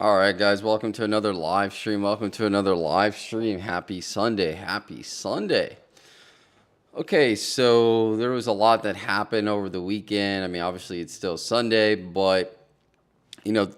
All right, guys, welcome to another live stream. Welcome to another live stream. Happy Sunday. Happy Sunday. Okay, so there was a lot that happened over the weekend. I mean, obviously, it's still Sunday, but,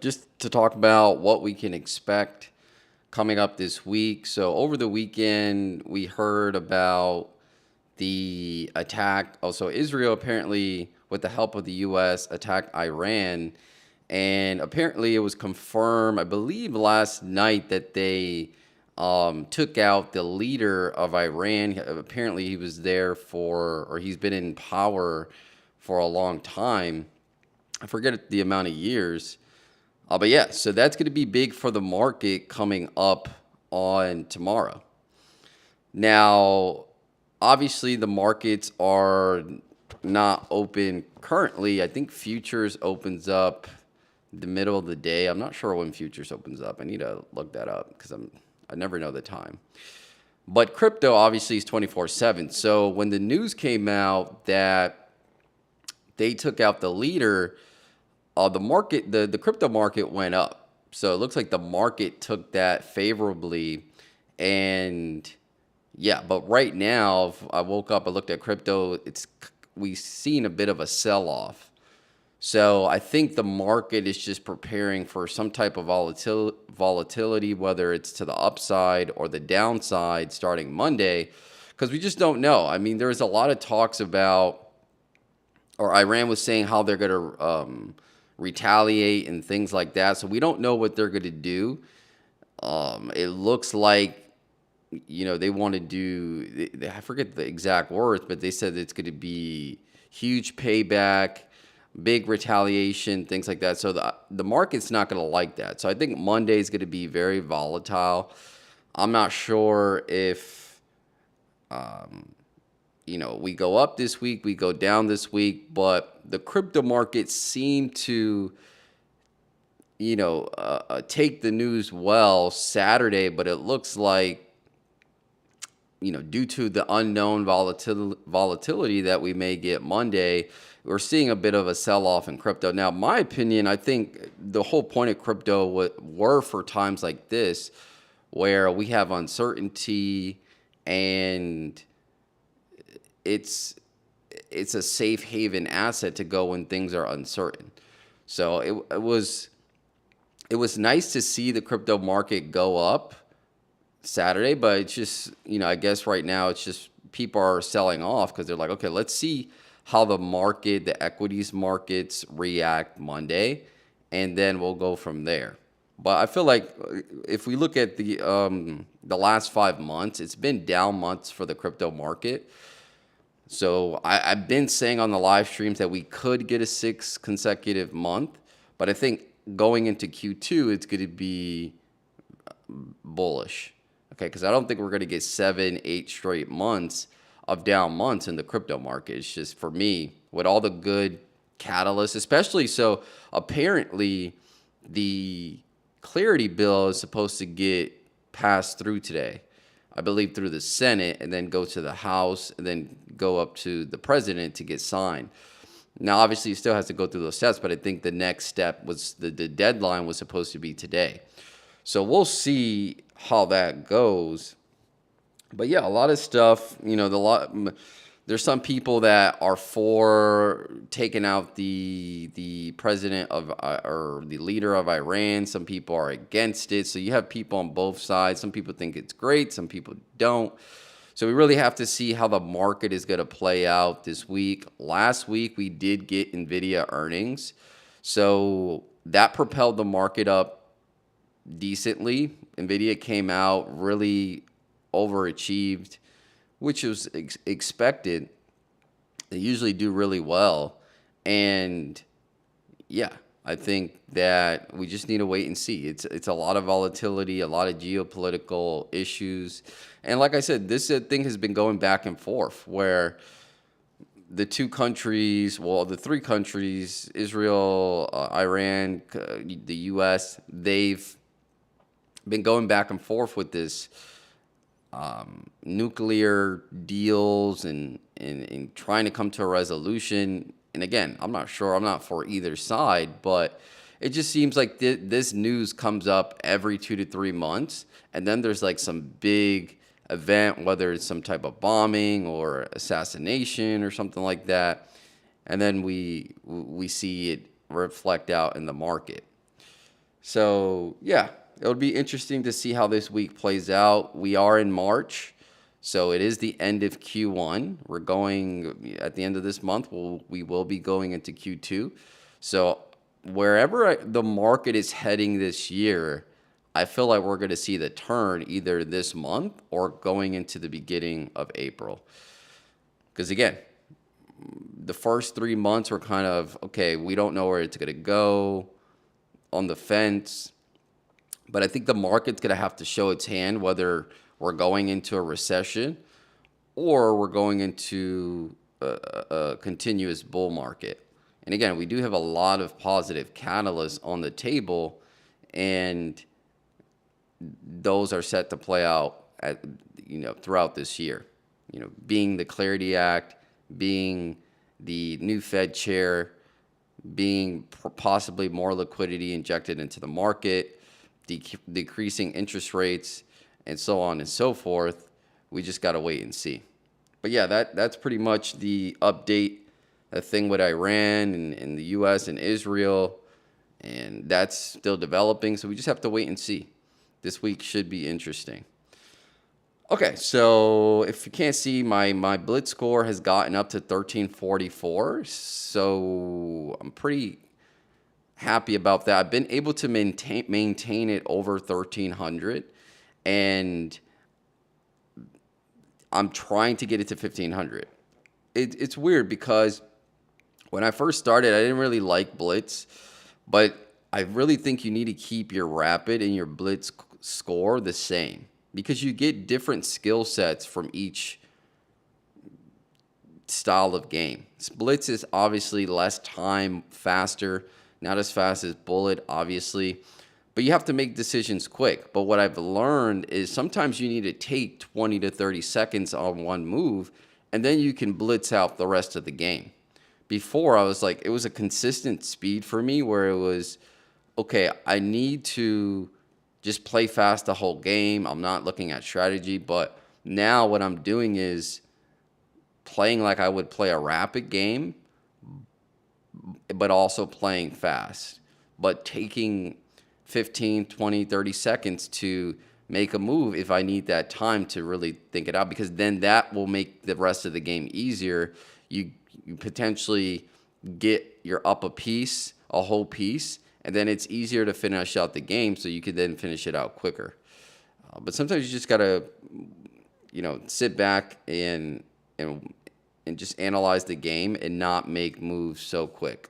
just to talk about what we can expect coming up this week. So, over the weekend, we heard about the attack. Also, Israel apparently, with the help of the U.S., attacked Iran. And apparently, it was confirmed, I believe, last night that they took out the leader of Iran. Apparently, he was there or he's been in power for a long time. I forget the amount of years. But yeah, so that's going to be big for the market coming up on tomorrow. Now, obviously, the markets are not open currently. I think futures opens up the middle of the day. I'm not sure when futures opens up. I need to look that up because I never know the time. But crypto obviously is 24/7. So when the news came out that they took out the leader, the crypto market went up. So it looks like the market took that favorably. And yeah, but right now, if I woke up, I looked at crypto, we've seen a bit of a sell off. So I think the market is just preparing for some type of volatility, whether it's to the upside or the downside starting Monday, because we just don't know. I mean, there's a lot of talks about, or Iran was saying how they're going to retaliate and things like that. So we don't know what they're going to do. It looks like, they want to do, I forget the exact words, but they said it's going to be huge payback, big retaliation, things like that. So the market's not going to like that. So I think Monday is going to be very volatile. I'm not sure if we go up this week, we go down this week, but the crypto markets seem to take the news well Saturday, but it looks like due to the unknown volatility that we may get Monday, we're seeing a bit of a sell-off in crypto. Now, my opinion, I think the whole point of crypto were for times like this, where we have uncertainty and it's a safe haven asset to go when things are uncertain. So it was nice to see the crypto market go up Saturday, but it's just, I guess right now it's just people are selling off because they're like, okay, let's see how the equities markets react Monday, and then we'll go from there. But I feel like if we look at the last 5 months, it's been down months for the crypto market. So I've been saying on the live streams that we could get a 6 consecutive month, but I think going into Q2, it's going to be bullish. Okay, because I don't think we're going to get 7, 8 straight months of down months in the crypto market. It's just for me, with all the good catalysts, especially so apparently the clarity bill is supposed to get passed through today. I believe through the Senate and then go to the House and then go up to the president to get signed. Now, obviously, it still has to go through those steps, but I think the next step was the deadline was supposed to be today. So we'll see how that goes. But yeah, a lot of stuff, there's some people that are for taking out the president of or the leader of Iran. Some people are against it. So you have people on both sides. Some people think it's great, some people don't. So we really have to see how the market is going to play out this week. Last week we did get Nvidia earnings. So that propelled the market up decently. Nvidia came out really overachieved, which was expected. They usually do really well. And yeah, I think that we just need to wait and see. It's a lot of volatility, a lot of geopolitical issues. And like I said, this thing has been going back and forth where the the three countries, Israel, Iran, the U.S., they've been going back and forth with this nuclear deals and trying to come to a resolution. And again, I'm not sure. I'm not for either side, but It just seems like this news comes up every 2 to 3 months, and then there's like some big event, whether it's some type of bombing or assassination or something like that, and then we see it reflect out in the market. So yeah, it'll be interesting to see how this week plays out. We are in March, so it is the end of Q1. We're going at the end of this month. We will be going into Q2. So wherever the market is heading this year, I feel like we're going to see the turn either this month or going into the beginning of April. Because again, the first 3 months were kind of okay. We don't know where it's going to go, on the fence. But I think the market's going to have to show its hand whether we're going into a recession or we're going into a continuous bull market. And again, we do have a lot of positive catalysts on the table, and those are set to play out throughout this year. Being the Clarity Act, being the new Fed chair, being possibly more liquidity injected into the market, decreasing interest rates, and so on and so forth. We just got to wait and see. But yeah, that's pretty much the update. The thing with Iran and the U.S. and Israel, and that's still developing. So we just have to wait and see. This week should be interesting. Okay, so if you can't see, my blitz score has gotten up to 1344. So I'm pretty happy about that. I've been able to maintain it over 1300, and I'm trying to get it to 1500. It's weird because when I first started, I didn't really like blitz, but I really think you need to keep your rapid and your blitz score the same, because you get different skill sets from each style of game. Blitz is obviously less time, faster, not as fast as bullet, obviously, but you have to make decisions quick. But what I've learned is sometimes you need to take 20 to 30 seconds on one move, and then you can blitz out the rest of the game. Before, I was like, it was a consistent speed for me where it was, okay, I need to just play fast the whole game. I'm not looking at strategy, but now what I'm doing is playing like I would play a rapid game, but also playing fast, but taking 15, 20, 30 seconds to make a move if I need that time to really think it out, because then that will make the rest of the game easier. You potentially get your up a whole piece, and then it's easier to finish out the game, so you could then finish it out quicker. But sometimes you just gotta, sit back and just analyze the game and not make moves so quick.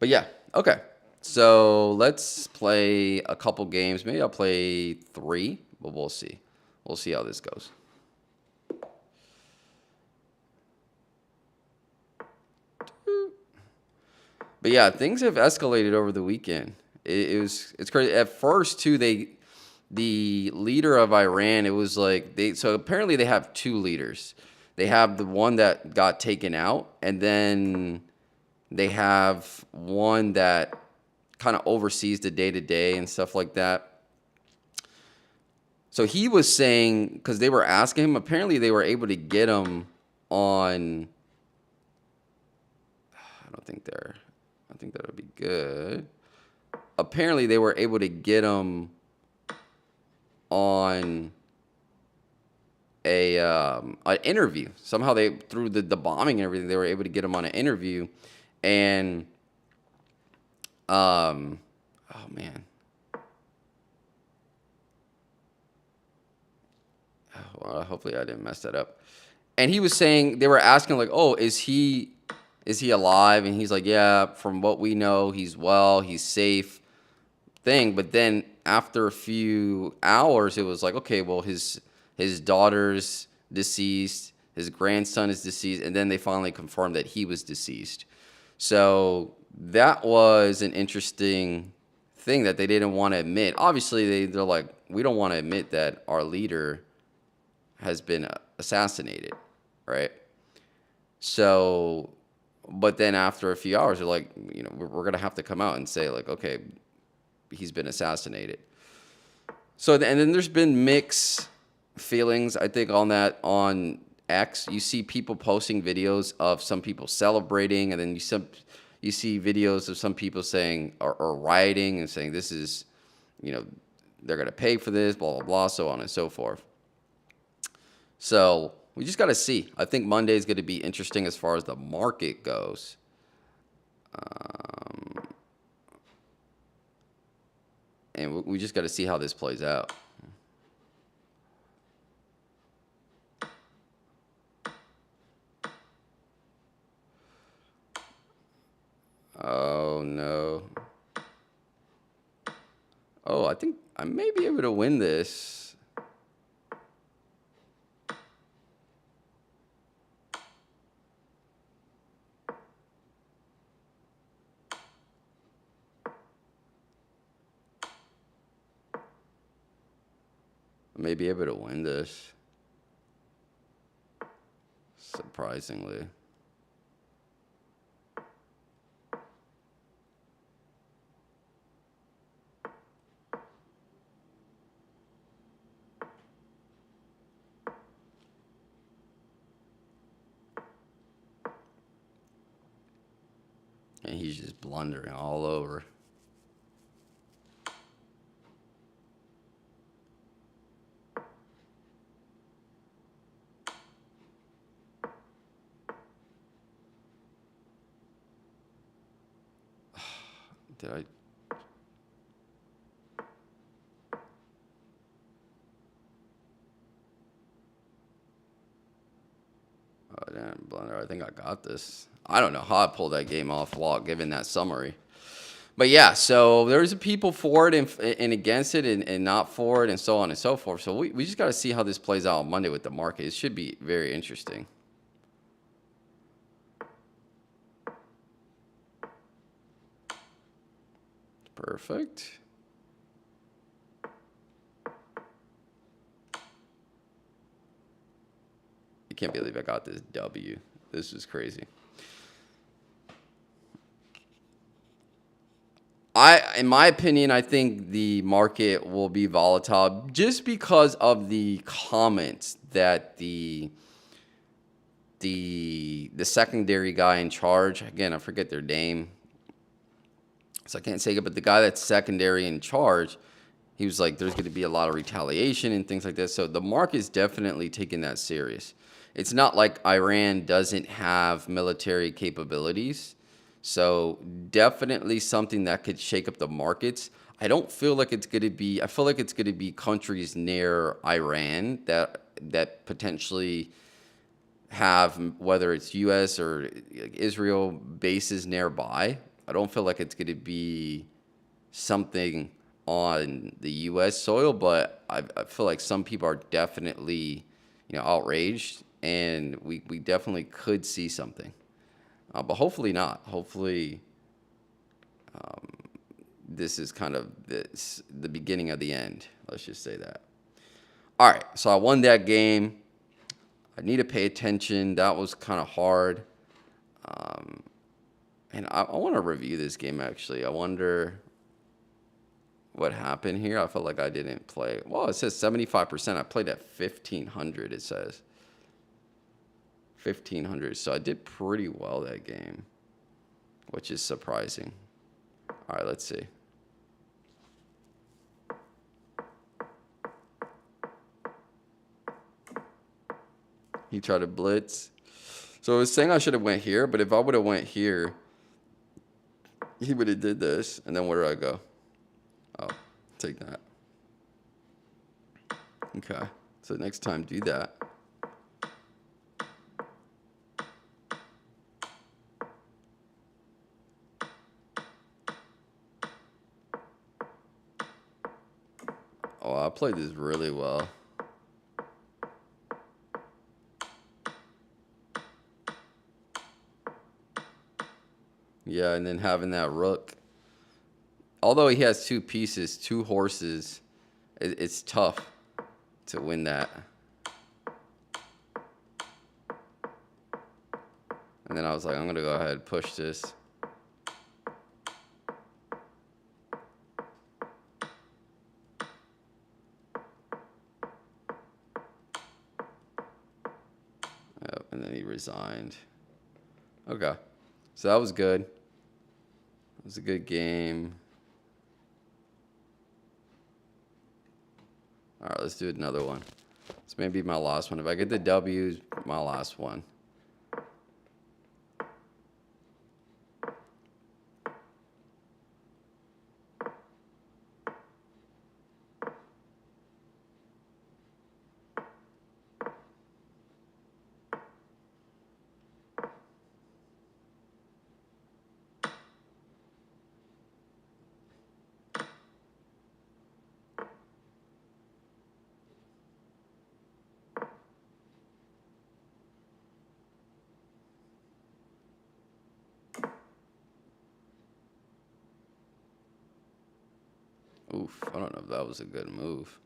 But yeah, okay. So let's play a couple games. Maybe I'll play 3, but we'll see. We'll see how this goes. But yeah, things have escalated over the weekend. It's crazy. At first, too, the leader of Iran, it was like so apparently they have 2 leaders. They have the one that got taken out, and then they have one that kind of oversees the day-to-day and stuff like that. So he was saying, because they were asking him, apparently they were able to get him on. I think that would be good. Apparently, they were able to get him on an interview. Somehow they, through the bombing and everything, they were able to get him on an interview. And, oh man. Well, hopefully I didn't mess that up. And he was saying, they were asking like, oh, is he alive? And he's like, yeah, from what we know, he's well, he's safe thing. But then after a few hours, it was like, okay, well, his daughter's deceased, his grandson is deceased, and then they finally confirmed that he was deceased. So that was an interesting thing that they didn't want to admit. Obviously, they're like, we don't want to admit that our leader has been assassinated, right? So But then after a few hours, they're like, we're going to have to come out and say, like, okay, he's been assassinated. So, and then there's been mixed feelings, I think, on that on X. You see people posting videos of some people celebrating, and then you see videos of some people saying or rioting and saying this is, you know, they're going to pay for this, blah, blah, blah, so on and so forth. So we just got to see. I think Monday is going to be interesting as far as the market goes. And we just got to see how this plays out. Oh, no. Oh, I think I may be able to win this. I may be able to win this. Surprisingly. And he's just blundering all over. Did I? Oh, damn, blunder. I think I got this. I don't know how I pulled that game off while giving that summary. But yeah, so there's people for it and against it and not for it and so on and so forth. So we just got to see how this plays out on Monday with the market. It should be very interesting. Perfect. I can't believe I got this W. This is crazy. In my opinion, I think the market will be volatile just because of the comments that the secondary guy in charge, again, I forget their name, so I can't say it, but the guy that's secondary in charge, he was like, there's going to be a lot of retaliation and things like that. So the market's definitely taking that serious. It's not like Iran doesn't have military capabilities. So definitely something that could shake up the markets. I don't feel like it's going to be, I feel like it's going to be countries near Iran that potentially have, whether it's U.S. or Israel bases nearby. I don't feel like it's going to be something on the U.S. soil, but I feel like some people are definitely, outraged, and we definitely could see something. But hopefully not. Hopefully, this is kind of the beginning of the end. Let's just say that. All right, so I won that game. I need to pay attention. That was kind of hard. And I want to review this game, actually. I wonder what happened here. I felt like I didn't play. Well, it says 75%. I played at 1,500, it says. 1,500. So I did pretty well that game, which is surprising. All right, let's see. He tried to blitz. So I was saying I should have went here, but if I would have went here, he would have did this, and then where do I go? Oh, take that. Okay, so next time do that. Oh, I played this really well. Yeah, and then having that rook. Although he has two pieces, two horses, it's tough to win that. And then I was like, I'm going to go ahead and push this. Yep, and then he resigned. Okay. So that was good. It was a good game. All right, let's do another one. This may be my last one. If I get the W, my last one. Oof, I don't know if that was a good move.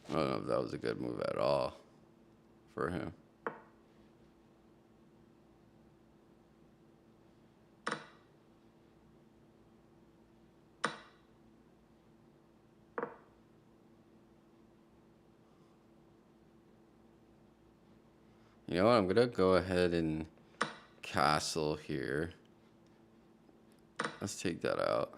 I don't know if that was a good move at all for him. You know what? I'm going to go ahead and castle here. Let's take that out.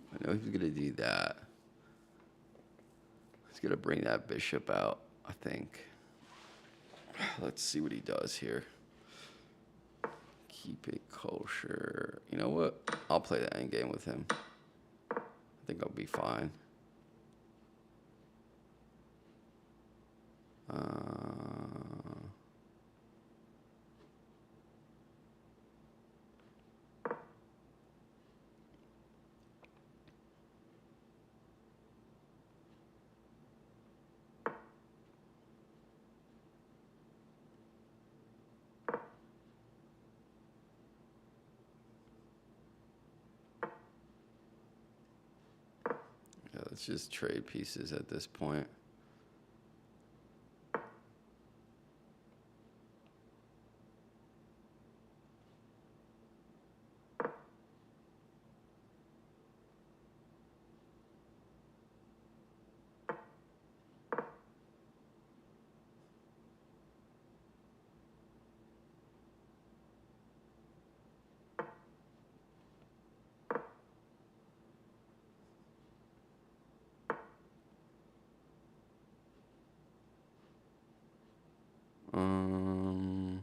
I know he's going to do that. He's going to bring that bishop out, I think. Let's see what he does here. Keep it kosher. You know what? I'll play the end game with him. I think I'll be fine. Yeah, let's just trade pieces at this point. Um,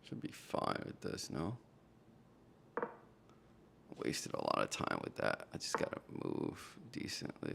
should be fine with this, no? Wasted a lot of time with that. I just gotta move decently.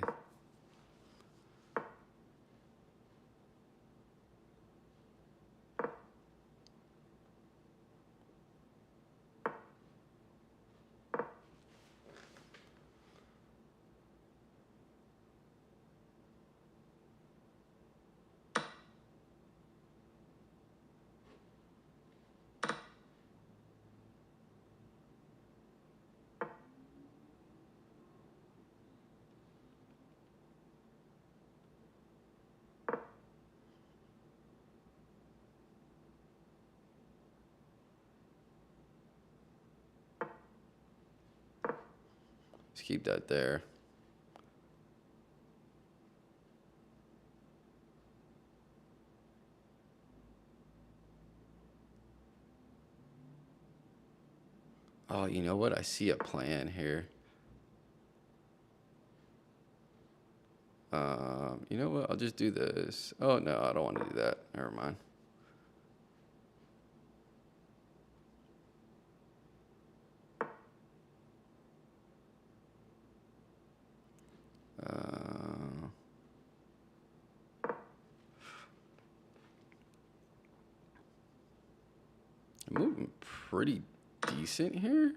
Just keep that there. Oh, you know what? I see a plan here. You know what? I'll just do this. Oh no, I don't want to do that. Never mind. Uh, I'm moving pretty decent here.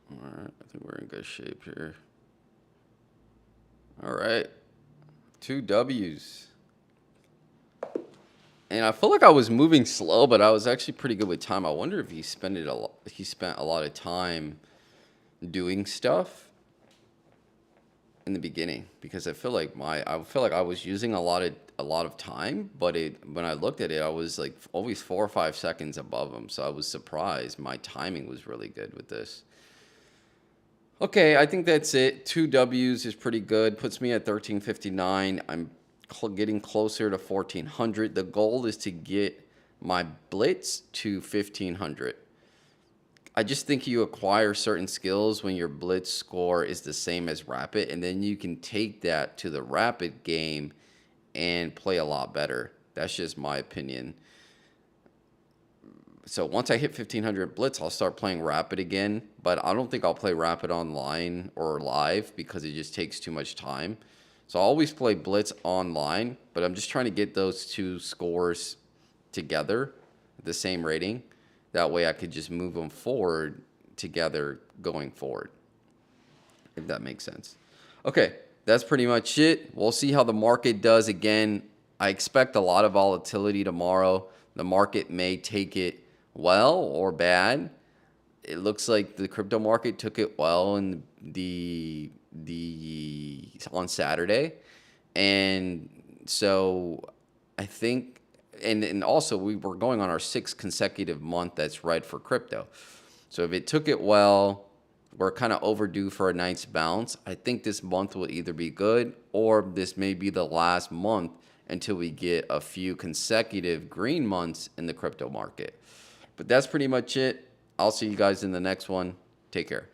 All right, I think we're in good shape here. All right, 2 W's. And I feel like I was moving slow, but I was actually pretty good with time. I wonder if he spent a lot of time doing stuff in the beginning because I feel like I was using a lot of time, but when I looked at it, I was like always 4 or 5 seconds above him. So I was surprised. My timing was really good with this. Okay, I think that's it. 2 W's is pretty good. Puts me at 1359. I'm getting closer to 1400. The goal is to get my blitz to 1500. I just think you acquire certain skills when your blitz score is the same as rapid, and then you can take that to the rapid game and play a lot better. That's just my opinion. So once I hit 1500 blitz, I'll start playing rapid again, but I don't think I'll play rapid online or live because it just takes too much time. So I always play blitz online, but I'm just trying to get those two scores together, the same rating. That way I could just move them forward together going forward, if that makes sense. Okay, that's pretty much it. We'll see how the market does again. I expect a lot of volatility tomorrow. The market may take it well or bad. It looks like the crypto market took it well in the on Saturday. And so I think and also we were going on our sixth consecutive month that's red for crypto. So if it took it well, we're kind of overdue for a nice bounce. I think this month will either be good or this may be the last month until we get a few consecutive green months in the crypto market. But that's pretty much it. I'll see you guys in the next one. Take care.